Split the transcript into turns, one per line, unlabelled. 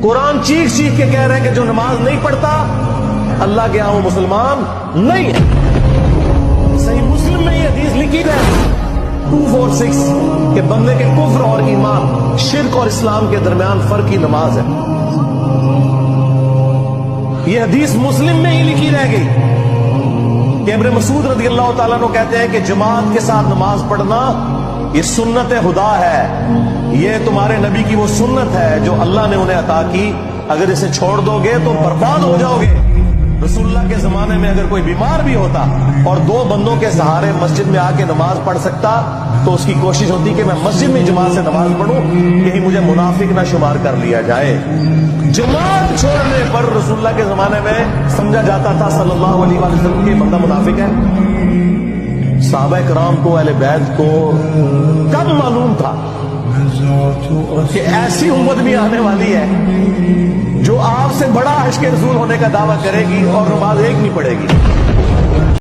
قرآن چیخ چیخ کے کہہ رہے ہیں کہ جو نماز نہیں پڑھتا اللہ کے یہاں وہ مسلمان نہیں ہے۔ صحیح مسلم میں یہ حدیث لکھی ہے 246 کہ بندے کے کفر اور ایمان، شرک اور اسلام کے درمیان فرق ہی نماز ہے۔ یہ حدیث مسلم میں ہی لکھی رہ گئی کہ ابن مسعود رضی اللہ تعالیٰ عنہ کہتے ہیں کہ جماعت کے ساتھ نماز پڑھنا یہ سنت خدا ہے، یہ تمہارے نبی کی وہ سنت ہے جو اللہ نے انہیں عطا کی، اگر اسے چھوڑ دو گے تو برباد ہو جاؤ گے۔ رسول اللہ کے زمانے میں اگر کوئی بیمار بھی ہوتا اور 2 بندوں کے سہارے مسجد میں آ کے نماز پڑھ سکتا تو اس کی کوشش ہوتی کہ میں مسجد میں جماعت سے نماز پڑھوں، کہیں مجھے منافق نہ شمار کر لیا جائے۔ جماعت چھوڑنے پر رسول اللہ کے زمانے میں سمجھا جاتا تھا صلی اللہ علیہ وسلم کہ بندہ منافق ہے۔ صحابہ کرام کو، اہل بیت کو کب معلوم تھا کہ ایسی امت بھی آنے والی ہے جو آپ سے بڑا عشق رسول ہونے کا دعویٰ کرے گی اور نماز ایک نہیں پڑھے گی۔